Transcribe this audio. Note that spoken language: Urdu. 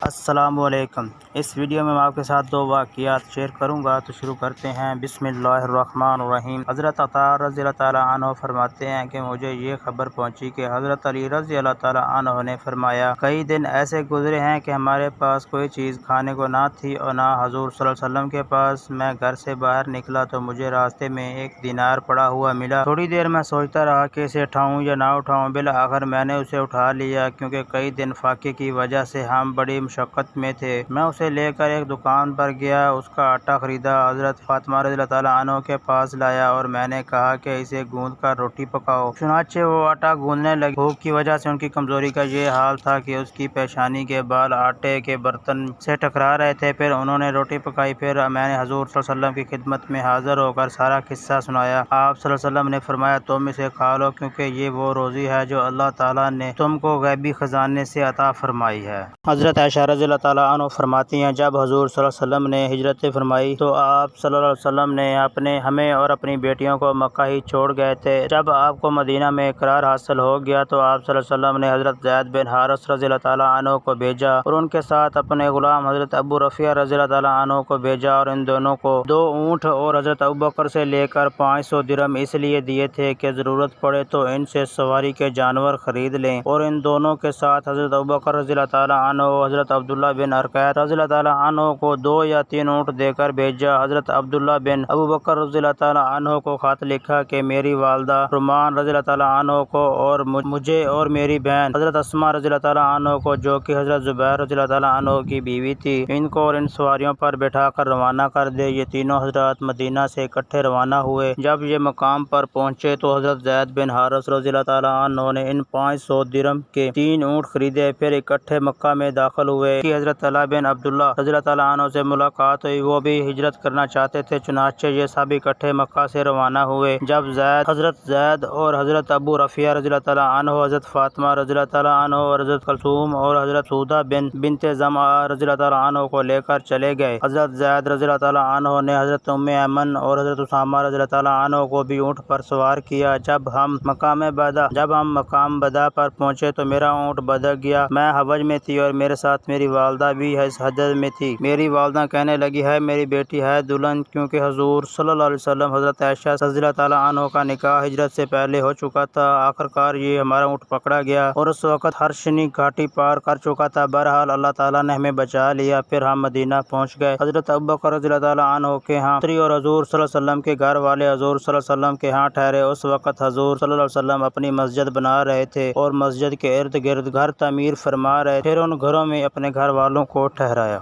السلام علیکم۔ اس ویڈیو میں آپ کے ساتھ دو واقعات شیئر کروں گا، تو شروع کرتے ہیں۔ بسم اللہ الرحمن الرحیم۔ حضرت عطا رضی اللہ تعالیٰ عنہ فرماتے ہیں کہ مجھے یہ خبر پہنچی کہ حضرت علی رضی اللہ تعالیٰ عنہ نے فرمایا، کئی دن ایسے گزرے ہیں کہ ہمارے پاس کوئی چیز کھانے کو نہ تھی اور نہ حضور صلی اللہ علیہ وسلم کے پاس۔ میں گھر سے باہر نکلا تو مجھے راستے میں ایک دینار پڑا ہوا ملا۔ تھوڑی دیر میں سوچتا رہا کہ اسے اٹھاؤں یا نہ اٹھاؤں۔ بالآخر میں نے اسے اٹھا لیا، کیونکہ کئی دن فاقے کی وجہ سے ہم بڑی مشقت میں تھے۔ میں اسے لے کر ایک دکان پر گیا، اس کا آٹا خریدا، حضرت فاطمہ رضی اللہ تعالیٰ عنہ کے پاس لایا اور میں نے کہا کہ اسے گوندھ کر روٹی پکاؤ۔ چنانچہ وہ آٹا گوندھنے لگی۔ بھوک کی وجہ سے ان کی کمزوری کا یہ حال تھا کہ اس کی پیشانی کے بال آٹے کے برتن سے ٹکرا رہے تھے۔ پھر انہوں نے روٹی پکائی۔ پھر میں نے حضور صلی اللہ علیہ وسلم کی خدمت میں حاضر ہو کر سارا قصہ سنایا۔ آپ صلی اللہ علیہ وسلم نے فرمایا، تم اسے کھا لو، کیونکہ یہ وہ روزی ہے جو اللہ تعالیٰ نے تم کو غیبی خزانے سے عطا فرمائی ہے۔ حضرت عائشہ رضی اللہ تعالیٰ عنہ فرماتی ہیں، جب حضور صلی اللہ علیہ وسلم نے ہجرت فرمائی تو آپ صلی اللہ علیہ وسلم نے ہمیں اور اپنی بیٹیوں کو مکہ ہی چھوڑ گئے تھے۔ جب آپ کو مدینہ میں اقرار حاصل ہو گیا تو آپ صلی اللہ علیہ وسلم نے حضرت زید بن حارثہ رضی اللہ تعالیٰ عنہ کو بھیجا اور ان کے ساتھ اپنے غلام حضرت ابو رفیع رضی اللہ تعالیٰ عنہ کو بھیجا، اور ان دونوں کو 2 اونٹ اور حضرت ابوبکر سے لے کر 500 درہم اس لیے دیے تھے کہ ضرورت پڑے تو ان سے سواری کے جانور خرید لیں، اور ان دونوں کے ساتھ حضرت ابوبکر رضی اللہ تعالیٰ عنہ اور حضرت عبداللہ بن ارقیہ رضی اللہ تعالیٰ عنہ کو 2 یا 3 اونٹ دے کر بھیجا۔ حضرت عبداللہ بن ابوبکر رضی اللہ تعالیٰ عنہ کو خط لکھا کہ میری والدہ رومان رضی اللہ تعالیٰ عنہ کو اور مجھے اور میری بہن حضرت اسماء رضی اللہ تعالیٰ عنہ کو، جو کہ حضرت زبیر رضی اللہ تعالیٰ عنہ کی بیوی تھی، ان کو اور ان سواریوں پر بٹھا کر روانہ کر دے۔ یہ تینوں حضرات مدینہ سے اکٹھے روانہ ہوئے۔ جب یہ مقام پر پہنچے تو حضرت زید بن حارثہ رضی اللہ تعالیٰ عنہ نے ان 500 درہم کے 3 اونٹ خریدے۔ پھر اکٹھے مکہ میں داخل ہوئے کہ حضرت طلحہ بن عبداللہ رضی اللہ تعالیٰ عنہ سے ملاقات ہوئی، وہ بھی ہجرت کرنا چاہتے تھے۔ چنانچہ یہ سب اکٹھے مکہ سے روانہ ہوئے۔ جب حضرت زید اور حضرت ابو رفیع رضی اللہ تعالیٰ عنہ، حضرت فاطمہ رضی اللہ تعالیٰ عنہ اور حضرت کلثوم اور حضرت سودہ بنت زمعہ رضی اللہ تعالیٰ عنہ کو لے کر چلے گئے، حضرت زید رضی اللہ تعالیٰ عنہ نے حضرت ام ایمن اور حضرت اسامہ رضی اللہ تعالیٰ عنہ کو بھی اونٹ پر سوار کیا۔ جب ہم مقام بدا پر پہنچے تو میرا اونٹ بدک گیا۔ میں حوض میں تھی اور میرے ساتھ میری والدہ بھی اس حجر میں تھی۔ میری والدہ کہنے لگی، ہے میری بیٹی، ہے دلہن، کیونکہ حضور صلی اللہ علیہ وسلم حضرت عائشہ رضی اللہ تعالیٰ عنہ کا نکاح ہجرت سے پہلے ہو چکا تھا۔ آخرکار یہ ہمارا اونٹ پکڑا گیا اور اس وقت ہرشنی گھاٹی پار کر چکا تھا۔ بہرحال اللہ تعالیٰ نے ہمیں بچا لیا۔ پھر ہم مدینہ پہنچ گئے۔ حضرت ابوبکر رضی اللہ تعالیٰ عنہ کے ہاں اتری اور حضور صلی اللہ علیہ وسلم کے گھر والے حضور صلی اللہ علیہ وسلم کے ہاں ٹھہرے۔ اس وقت حضور صلی اللہ علیہ وسلم اپنی مسجد بنا رہے تھے اور مسجد کے ارد گرد گھر تعمیر فرما رہے تھے۔ پھر ان گھروں میں اپنے گھر والوں کو ٹھہرایا۔